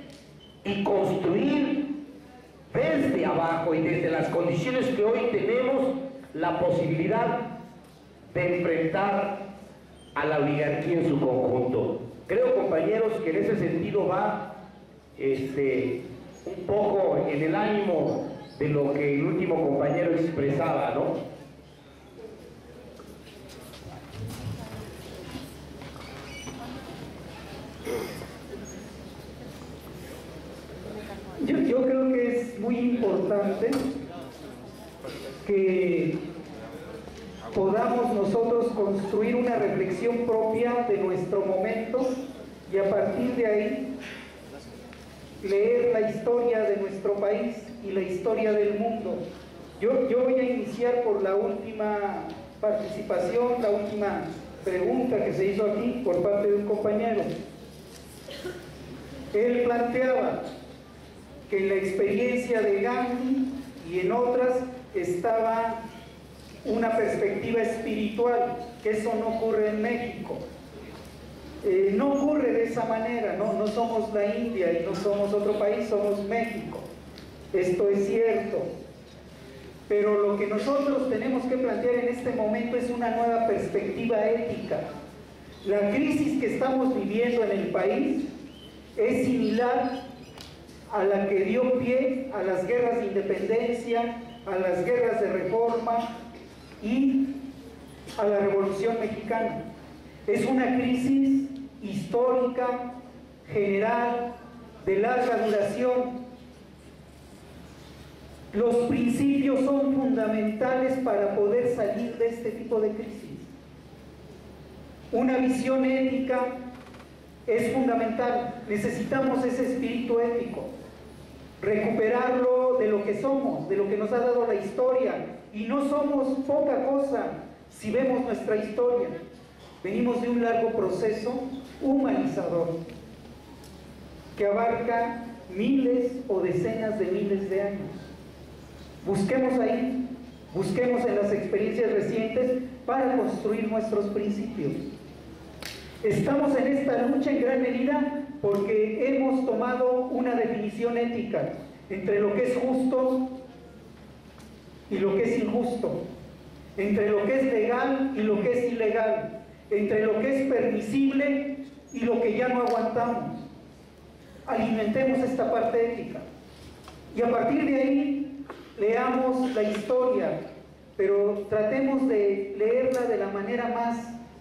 S6: y construir desde abajo y desde las condiciones que hoy tenemos la posibilidad de enfrentar a la oligarquía en su conjunto. Creo, compañeros, que en ese sentido va un poco en el ánimo de lo que el último compañero expresaba, ¿no?
S2: Yo creo que es muy importante que podamos nosotros construir una reflexión propia de nuestro momento y a partir de ahí leer la historia de nuestro país y la historia del mundo. Yo voy a iniciar por la última participación, la última pregunta que se hizo aquí por parte de un compañero. Él planteaba que en la experiencia de Gandhi y en otras estaba una perspectiva espiritual, que eso no ocurre en México. No ocurre de esa manera, no somos la India y no somos otro país, somos México. Esto es cierto. Pero lo que nosotros tenemos que plantear en este momento es una nueva perspectiva ética. La crisis que estamos viviendo en el país es similar a la que dio pie a las guerras de independencia, a las guerras de reforma y a la Revolución Mexicana. Es una crisis histórica, general, de larga duración. Los principios son fundamentales para poder salir de este tipo de crisis. Una visión ética es fundamental. Necesitamos ese espíritu ético, recuperarlo de lo que somos, de lo que nos ha dado la historia. Y no somos poca cosa si vemos nuestra historia. Venimos de un largo proceso humanizador que abarca miles o decenas de miles de años. Busquemos ahí, busquemos en las experiencias recientes para construir nuestros principios. Estamos en esta lucha en gran medida porque hemos tomado una definición ética entre lo que es justo y lo que es injusto, entre lo que es legal y lo que es ilegal, entre lo que es permisible y lo que ya no aguantamos. Alimentemos esta parte ética y a partir de ahí leamos la historia, pero tratemos de leerla de la manera más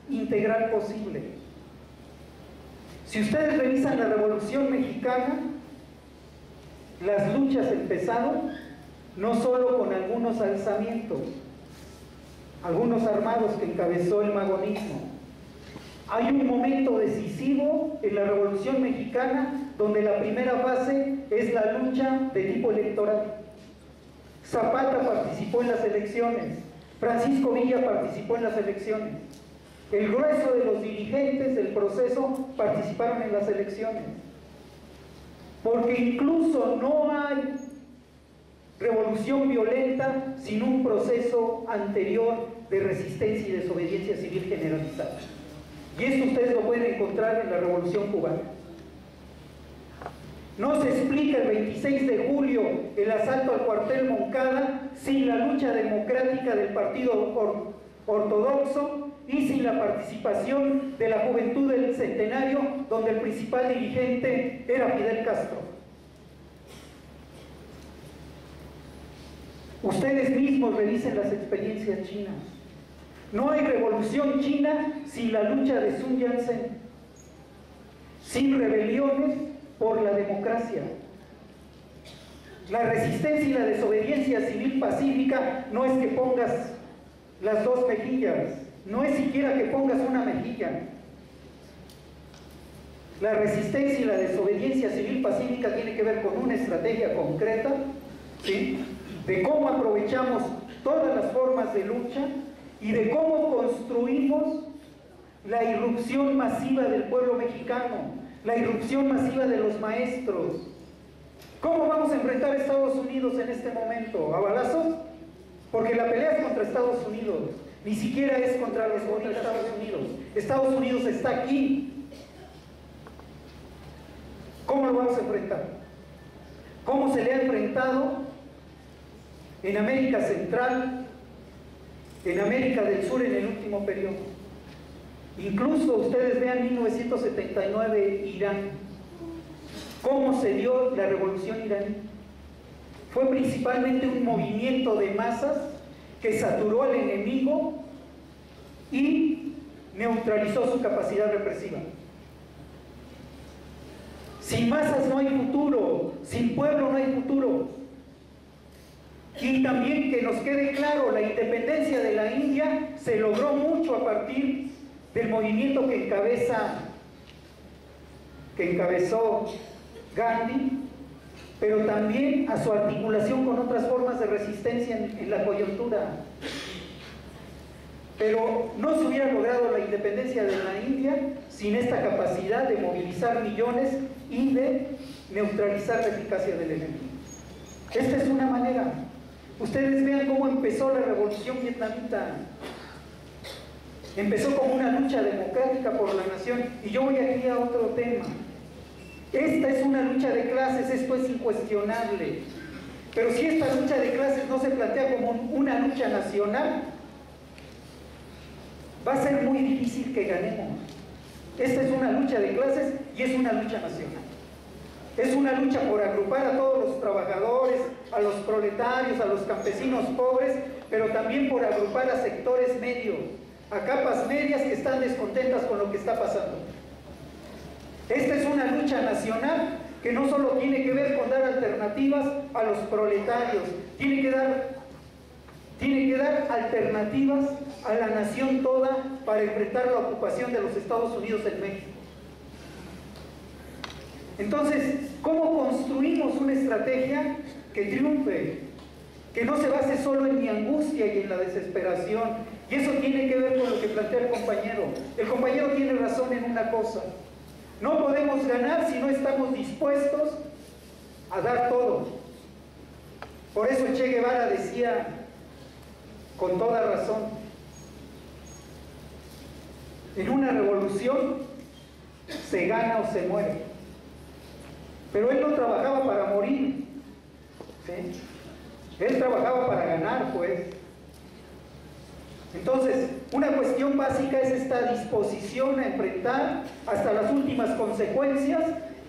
S2: integral posible. Si ustedes revisan la Revolución Mexicana, las luchas empezaron no solo con algunos alzamientos, algunos armados que encabezó el magonismo. Hay un momento decisivo en la Revolución Mexicana donde la primera fase es la lucha de tipo electoral. Zapata participó en las elecciones, Francisco Villa participó en las elecciones, el grueso de los dirigentes del proceso participaron en las elecciones, porque incluso no hay revolución violenta sin un proceso anterior de resistencia y desobediencia civil generalizada. Y esto ustedes lo pueden encontrar en la Revolución Cubana. No se explica el 26 de julio el asalto al cuartel Moncada sin la lucha democrática del Partido Ortodoxo y sin la participación de la Juventud del Centenario, donde el principal dirigente era Fidel Castro. Ustedes mismos revisen las experiencias chinas. No hay revolución china sin la lucha de Sun Yat-sen, sin rebeliones por la democracia. La resistencia y la desobediencia civil pacífica no es que pongas las dos mejillas, no es siquiera que pongas una mejilla. La resistencia y la desobediencia civil pacífica tiene que ver con una estrategia concreta, ¿sí?, de cómo aprovechamos todas las formas de lucha y de cómo construimos la irrupción masiva del pueblo mexicano, la irrupción masiva de los maestros. ¿Cómo vamos a enfrentar a Estados Unidos en este momento? ¿A balazos? Porque la pelea es contra Estados Unidos, ni siquiera es contra los Estados Unidos. Estados Unidos está aquí. ¿Cómo lo vamos a enfrentar? ¿Cómo se le ha enfrentado en América Central, en América del Sur en el último periodo? Incluso ustedes vean 1979 Irán. ¿Cómo se dio la revolución iraní? Fue principalmente un movimiento de masas que saturó al enemigo y neutralizó su capacidad represiva. Sin masas no hay futuro, sin pueblo no hay futuro. Y también que nos quede claro, la independencia de la India se logró mucho a partir del movimiento que encabezó Gandhi, pero también a su articulación con otras formas de resistencia en la coyuntura. Pero no se hubiera logrado la independencia de la India sin esta capacidad de movilizar millones y de neutralizar la eficacia del enemigo. Esta es una manera. Ustedes vean cómo empezó la revolución vietnamita. Empezó como una lucha democrática por la nación. Y yo voy aquí a otro tema. Esta es una lucha de clases, esto es incuestionable. Pero si esta lucha de clases no se plantea como una lucha nacional, va a ser muy difícil que ganemos. Esta es una lucha de clases y es una lucha nacional. Es una lucha por agrupar a todos los trabajadores, a los proletarios, a los campesinos pobres, pero también por agrupar a sectores medios, a capas medias que están descontentas con lo que está pasando. Esta es una lucha nacional que no solo tiene que ver con dar alternativas a los proletarios, tiene que dar alternativas a la nación toda para enfrentar la ocupación de los Estados Unidos en México. Entonces, ¿cómo construimos una estrategia que triunfe? Que no se base solo en mi angustia y en la desesperación. Y eso tiene que ver con lo que plantea el compañero. El compañero tiene razón en una cosa. No podemos ganar si no estamos dispuestos a dar todo. Por eso Che Guevara decía, con toda razón, en una revolución se gana o se muere. Pero él no trabajaba para morir, ¿sí? Él trabajaba para ganar, pues. Entonces, una cuestión básica es esta disposición a enfrentar hasta las últimas consecuencias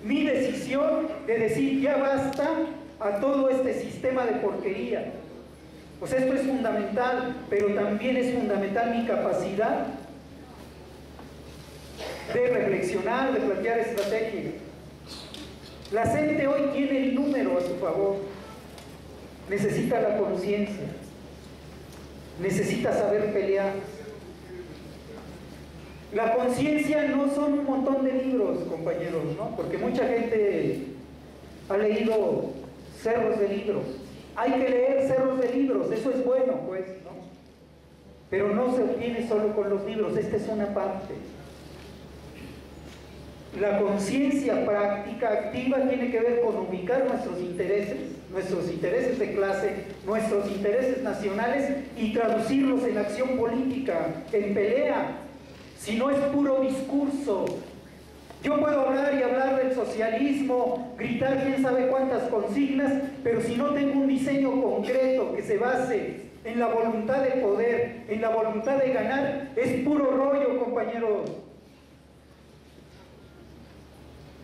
S2: mi decisión de decir ya basta a todo este sistema de porquería. Pues esto es fundamental, pero también es fundamental mi capacidad de reflexionar, de plantear estrategias. La gente hoy tiene el número a su favor, necesita la conciencia, necesita saber pelear. La conciencia no son un montón de libros, compañeros, ¿no? Porque mucha gente ha leído cerros de libros. Hay que leer cerros de libros, eso es bueno, pues, ¿no? Pero no se obtiene solo con los libros, esta es una parte. La conciencia práctica, activa, tiene que ver con ubicar nuestros intereses de clase, nuestros intereses nacionales y traducirlos en acción política, en pelea. Si no es puro discurso. Yo puedo hablar y hablar del socialismo, gritar quién sabe cuántas consignas, pero si no tengo un diseño concreto que se base en la voluntad de poder, en la voluntad de ganar, es puro rollo, compañeros.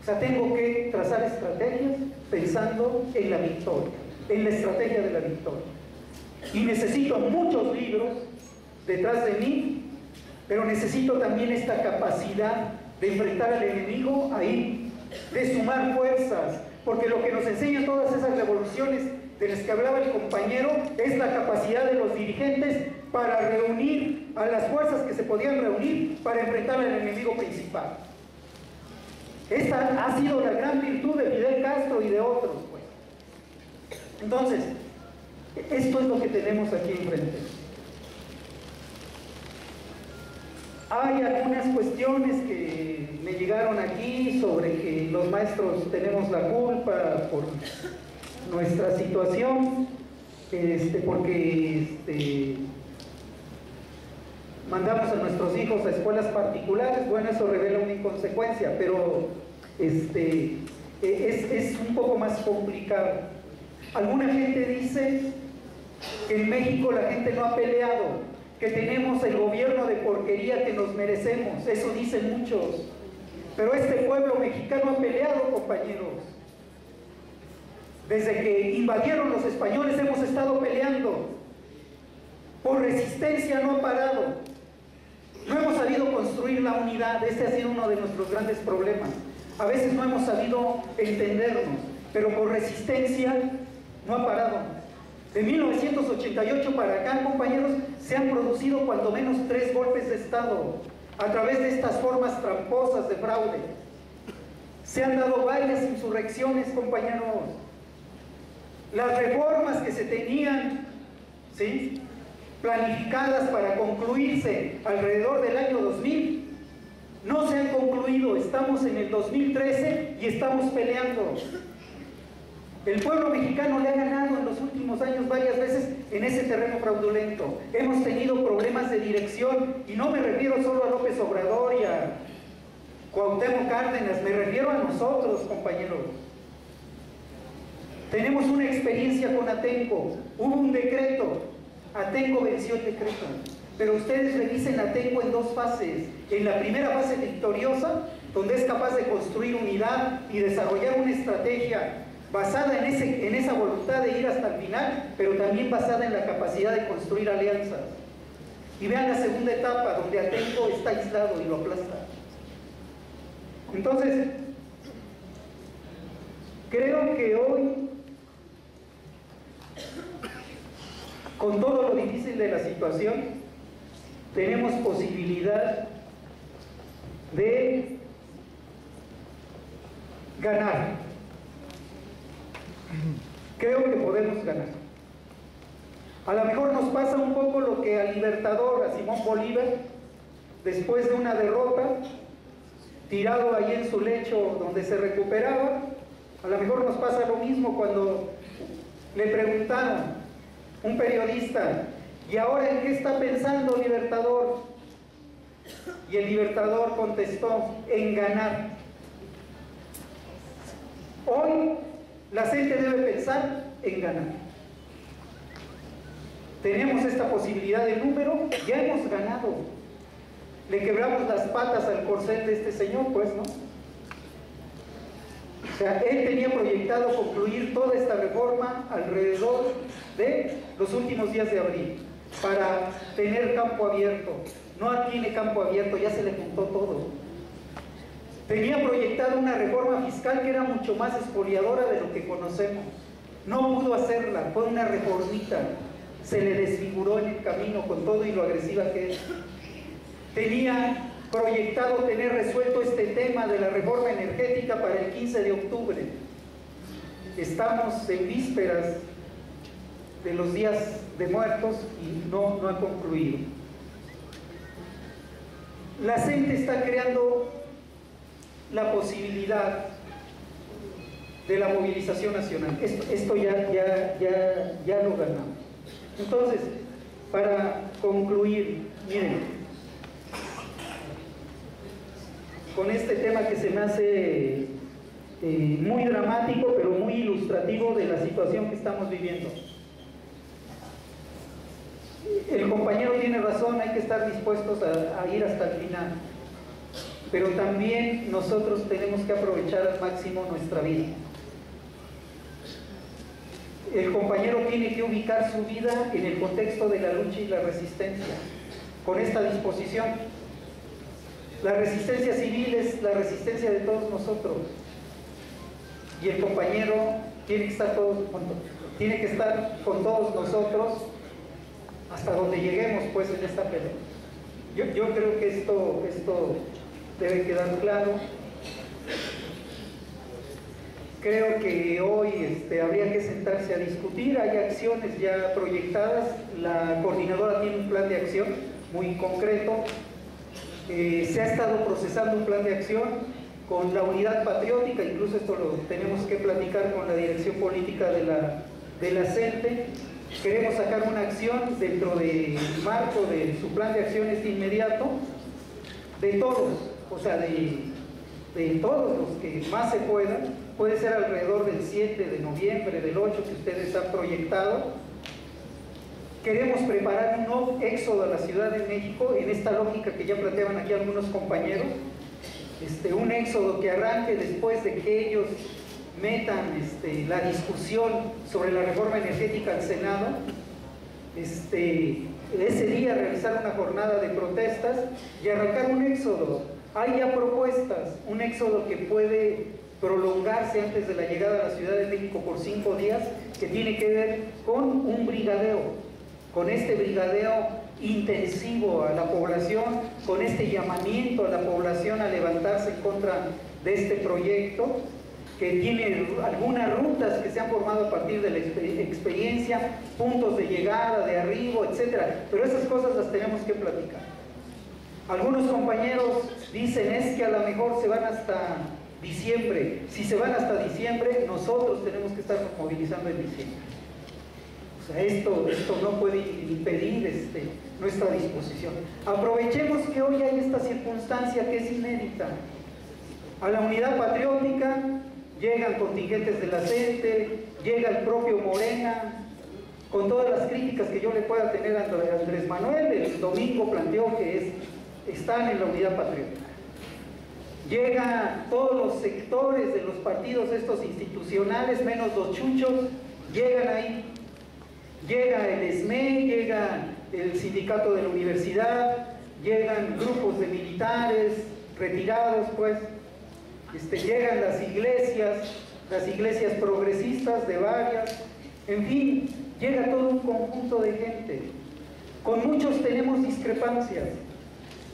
S2: O sea, tengo que trazar estrategias pensando en la victoria, en la estrategia de la victoria. Y necesito muchos libros detrás de mí, pero necesito también esta capacidad de enfrentar al enemigo ahí, de sumar fuerzas, porque lo que nos enseñan todas esas revoluciones de las que hablaba el compañero es la capacidad de los dirigentes para reunir a las fuerzas que se podían reunir para enfrentar al enemigo principal. Esta ha sido la gran virtud de Fidel Castro y de otros, pues. Entonces, esto es lo que tenemos aquí enfrente. Hay algunas cuestiones que me llegaron aquí sobre que los maestros tenemos la culpa por nuestra situación, porque mandamos a nuestros hijos a escuelas particulares. Bueno, eso revela una inconsecuencia, pero es un poco más complicado. Alguna gente dice que en México la gente no ha peleado, que tenemos el gobierno de porquería que nos merecemos. Eso dicen muchos, pero este pueblo mexicano ha peleado, compañeros. Desde que invadieron los españoles hemos estado peleando. Por resistencia no ha parado. No hemos sabido construir la unidad. Este ha sido uno de nuestros grandes problemas. A veces no hemos sabido entendernos, pero por resistencia no ha parado. De 1988 para acá, compañeros, se han producido cuando menos 3 golpes de Estado a través de estas formas tramposas de fraude. Se han dado varias insurrecciones, compañeros. Las reformas que se tenían, ¿sí?, planificadas para concluirse alrededor del año 2000, no se han concluido. Estamos en el 2013 y estamos peleando. El pueblo mexicano le ha ganado en los últimos años varias veces en ese terreno fraudulento. Hemos tenido problemas de dirección, y no me refiero solo a López Obrador y a Cuauhtémoc Cárdenas, me refiero a nosotros, compañeros. Tenemos una experiencia con Atenco. Hubo un decreto, Atenco venció el decreto, pero ustedes revisen Atenco en 2 fases. En la primera fase victoriosa, donde es capaz de construir unidad y desarrollar una estrategia basada en esa voluntad de ir hasta el final, pero también basada en la capacidad de construir alianzas. Y vean la segunda etapa, donde Atenco está aislado y lo aplasta. Entonces, creo que hoy, con todo lo difícil de la situación, tenemos posibilidad de ganar. Creo que podemos ganar. A lo mejor nos pasa un poco lo que al Libertador, a Simón Bolívar, después de una derrota, tirado ahí en su lecho donde se recuperaba. A lo mejor nos pasa lo mismo cuando le preguntaron, un periodista, ¿y ahora en qué está pensando Libertador? Y el Libertador contestó, en ganar. Hoy la gente debe pensar en ganar. Tenemos esta posibilidad de número, ya hemos ganado. Le quebramos las patas al corcel de este señor, pues, ¿no? O sea, él tenía proyectado concluir toda esta reforma alrededor de los últimos días de abril, para tener campo abierto. No tiene campo abierto, ya se le juntó todo. Tenía proyectado una reforma fiscal que era mucho más expoliadora de lo que conocemos. No pudo hacerla, fue una reformita. Se le desfiguró en el camino con todo y lo agresiva que es. Tenía proyectado tener resuelto este tema de la reforma energética para el 15 de octubre. Estamos en vísperas de los días de muertos y no ha concluido. La gente está creando la posibilidad de la movilización nacional. Esto ya lo ganamos. Entonces, para concluir, miren, con este tema que se me hace muy dramático, pero muy ilustrativo de la situación que estamos viviendo. El compañero tiene razón, hay que estar dispuestos a ir hasta el final. Pero también nosotros tenemos que aprovechar al máximo nuestra vida. El compañero tiene que ubicar su vida en el contexto de la lucha y la resistencia, con esta disposición. La resistencia civil es la resistencia de todos nosotros, y el compañero tiene que estar con todos nosotros hasta donde lleguemos, pues, en esta pelea. Yo creo que esto debe quedar claro. Creo que hoy habría que sentarse a discutir. Hay acciones ya proyectadas. La coordinadora tiene un plan de acción muy concreto. Se ha estado procesando un plan de acción con la unidad patriótica. Incluso esto lo tenemos que platicar con la dirección política de la CENTE. Queremos sacar una acción dentro del marco de su plan de acciones de inmediato, de todos, o sea, de todos los que más se puedan. Puede ser alrededor del 7 de noviembre, del 8 que ustedes han proyectado. Queremos preparar un nuevo éxodo a la Ciudad de México en esta lógica que ya planteaban aquí algunos compañeros. Un éxodo que arranque después de que ellos metan la discusión sobre la reforma energética al Senado. Ese día realizar una jornada de protestas y arrancar un éxodo. Hay ya propuestas, un éxodo que puede prolongarse antes de la llegada a la Ciudad de de México por 5 días, que tiene que ver con un brigadeo, con este brigadeo intensivo a la población, con este llamamiento a la población a levantarse en contra de este proyecto, que tiene algunas rutas que se han formado a partir de la experiencia, puntos de llegada, de arribo, etcétera, pero esas cosas las tenemos que platicar. Algunos compañeros dicen es que a lo mejor se van hasta diciembre. Si se van hasta diciembre, nosotros tenemos que estarnos movilizando en diciembre. O sea, esto no puede impedir nuestra disposición. Aprovechemos que hoy hay esta circunstancia que es inédita. A la Unidad Patriótica llegan contingentes de la CENTE, llega el propio Morena, con todas las críticas que yo le pueda tener a Andrés Manuel. El domingo planteó que están en la Unidad Patriótica. Llegan todos los sectores de los partidos estos institucionales, menos los chuchos, llegan ahí. Llega el SME, llega el sindicato de la universidad, llegan grupos de militares retirados, pues, llegan las iglesias progresistas de varias, en fin, llega todo un conjunto de gente. Con muchos tenemos discrepancias,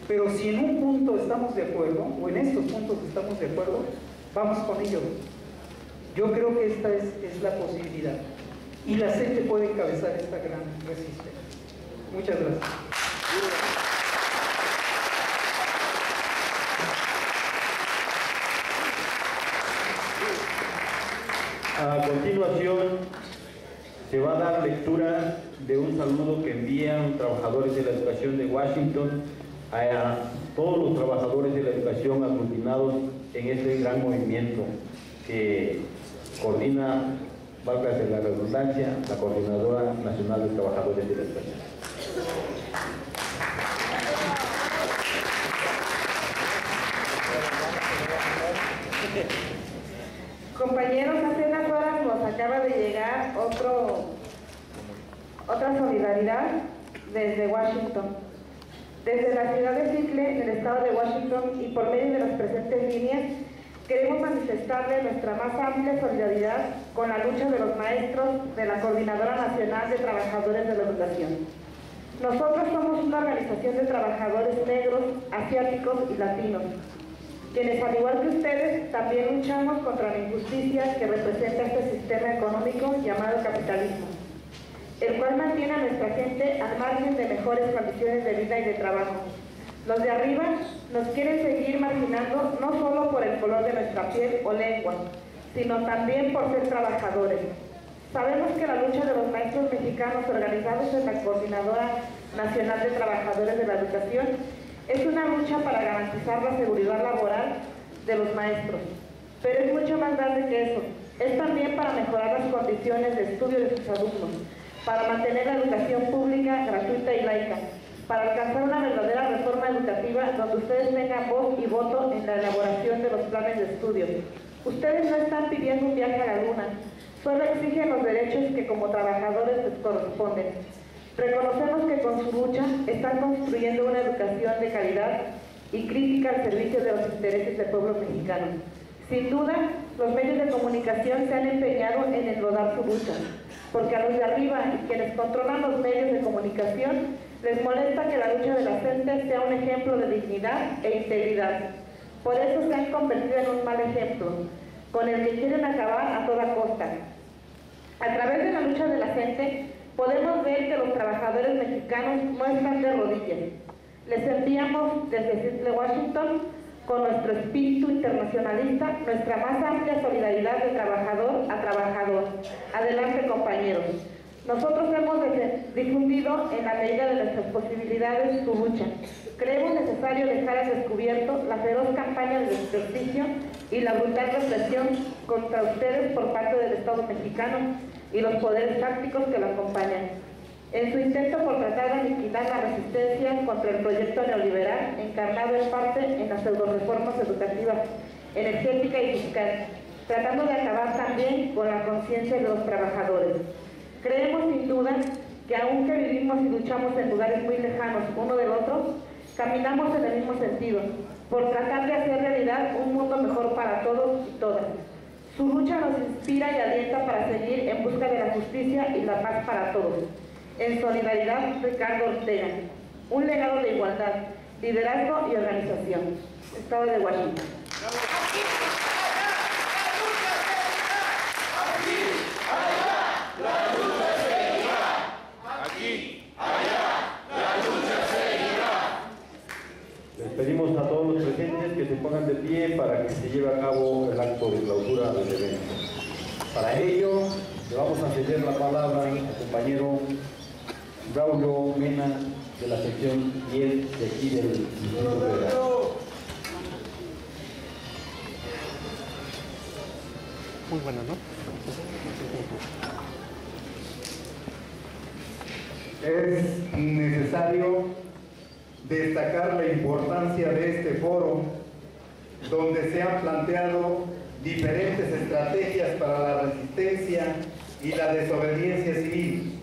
S2: pero si en un punto estamos de acuerdo, o en estos puntos estamos de acuerdo, vamos con ellos. Yo creo que esta es la posibilidad. Y la CENTE puede encabezar esta gran resistencia. Muchas gracias.
S1: A continuación se va a dar lectura de un saludo que envían trabajadores de la educación de Washington a todos los trabajadores de la educación aglutinados en este gran movimiento que coordina, valga la redundancia, la Coordinadora Nacional de Trabajadores de la Educación.
S7: Compañeros, hace unas horas nos acaba de llegar otra solidaridad desde Washington. Desde la ciudad de Seattle, en el estado de Washington, y por medio de las presentes líneas, queremos manifestarle nuestra más amplia solidaridad con la lucha de los maestros de la Coordinadora Nacional de Trabajadores de la Educación. Nosotros somos una organización de trabajadores negros, asiáticos y latinos, quienes, al igual que ustedes, también luchamos contra la injusticia que representa este sistema económico llamado capitalismo, el cual mantiene a nuestra gente al margen de mejores condiciones de vida y de trabajo. Los de arriba nos quieren seguir marginando no solo por el color de nuestra piel o lengua, sino también por ser trabajadores. Sabemos que la lucha de los maestros mexicanos organizados en la Coordinadora Nacional de Trabajadores de la Educación es una lucha para garantizar la seguridad laboral de los maestros, pero es mucho más grande que eso. Es también para mejorar las condiciones de estudio de sus alumnos, para mantener la educación pública, gratuita y laica, para alcanzar una verdadera reforma educativa donde ustedes tengan voz y voto en la elaboración de los planes de estudio. Ustedes no están pidiendo un viaje a la luna, solo exigen los derechos que como trabajadores les corresponden. Reconocemos que con su lucha están construyendo una educación de calidad y crítica al servicio de los intereses del pueblo mexicano. Sin duda, los medios de comunicación se han empeñado en enlodar su lucha, porque a los de arriba y quienes controlan los medios de comunicación les molesta que la lucha de la gente sea un ejemplo de dignidad e integridad. Por eso se han convertido en un mal ejemplo, con el que quieren acabar a toda costa. A través de la lucha de la gente, podemos ver que los trabajadores mexicanos no están de rodillas. Les enviamos desde Seattle, Washington, con nuestro espíritu internacionalista, nuestra más amplia solidaridad de trabajador a trabajador. Adelante, compañeros. Nosotros hemos difundido en la medida de nuestras posibilidades su lucha. Creemos necesario dejar al descubierto la feroz campaña de desprestigio y la brutal represión contra ustedes por parte del Estado mexicano y los poderes tácticos que lo acompañan, en su intento por tratar de liquidar la resistencia contra el proyecto neoliberal encarnado en parte en las pseudo-reformas educativas, energética y fiscal, tratando de acabar también con la conciencia de los trabajadores. Creemos sin duda que aunque vivimos y luchamos en lugares muy lejanos uno del otro, caminamos en el mismo sentido, por tratar de hacer realidad un mundo mejor para todos y todas. Su lucha nos inspira y alienta la justicia y la paz para todos. En solidaridad, Ricardo Ortega. Un legado de igualdad, liderazgo y organización. Estado de Washington.
S1: Les pedimos a todos los presentes que se pongan de pie para que se lleve a cabo el acto de clausura del evento. Para ello, le vamos a ceder la palabra al compañero Braulio Mena, de la sección 10 de aquí del Instituto Federal.
S3: Muy bueno, ¿no?
S8: Es necesario destacar la importancia de este foro, donde se han planteado diferentes estrategias para la resistencia y la desobediencia civil.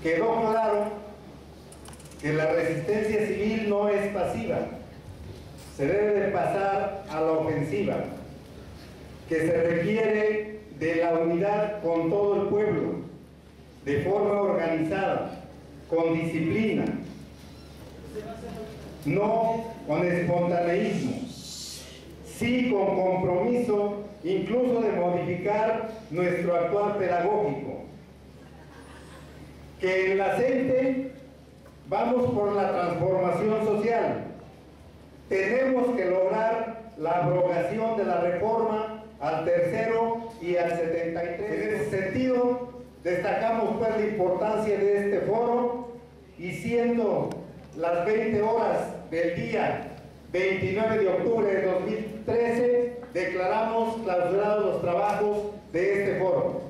S8: Quedó claro que la resistencia civil no es pasiva, se debe de pasar a la ofensiva, que se requiere de la unidad con todo el pueblo, de forma organizada, con disciplina, no con espontaneismo, sí con compromiso, incluso de modificar nuestro actuar pedagógico. Que en la CENTE vamos por la transformación social. Tenemos que lograr la abrogación de la reforma al tercero y al 73. En ese sentido, destacamos pues la importancia de este foro, y siendo las 20 horas del día 29 de octubre de 2013, declaramos clausurados los trabajos de este foro.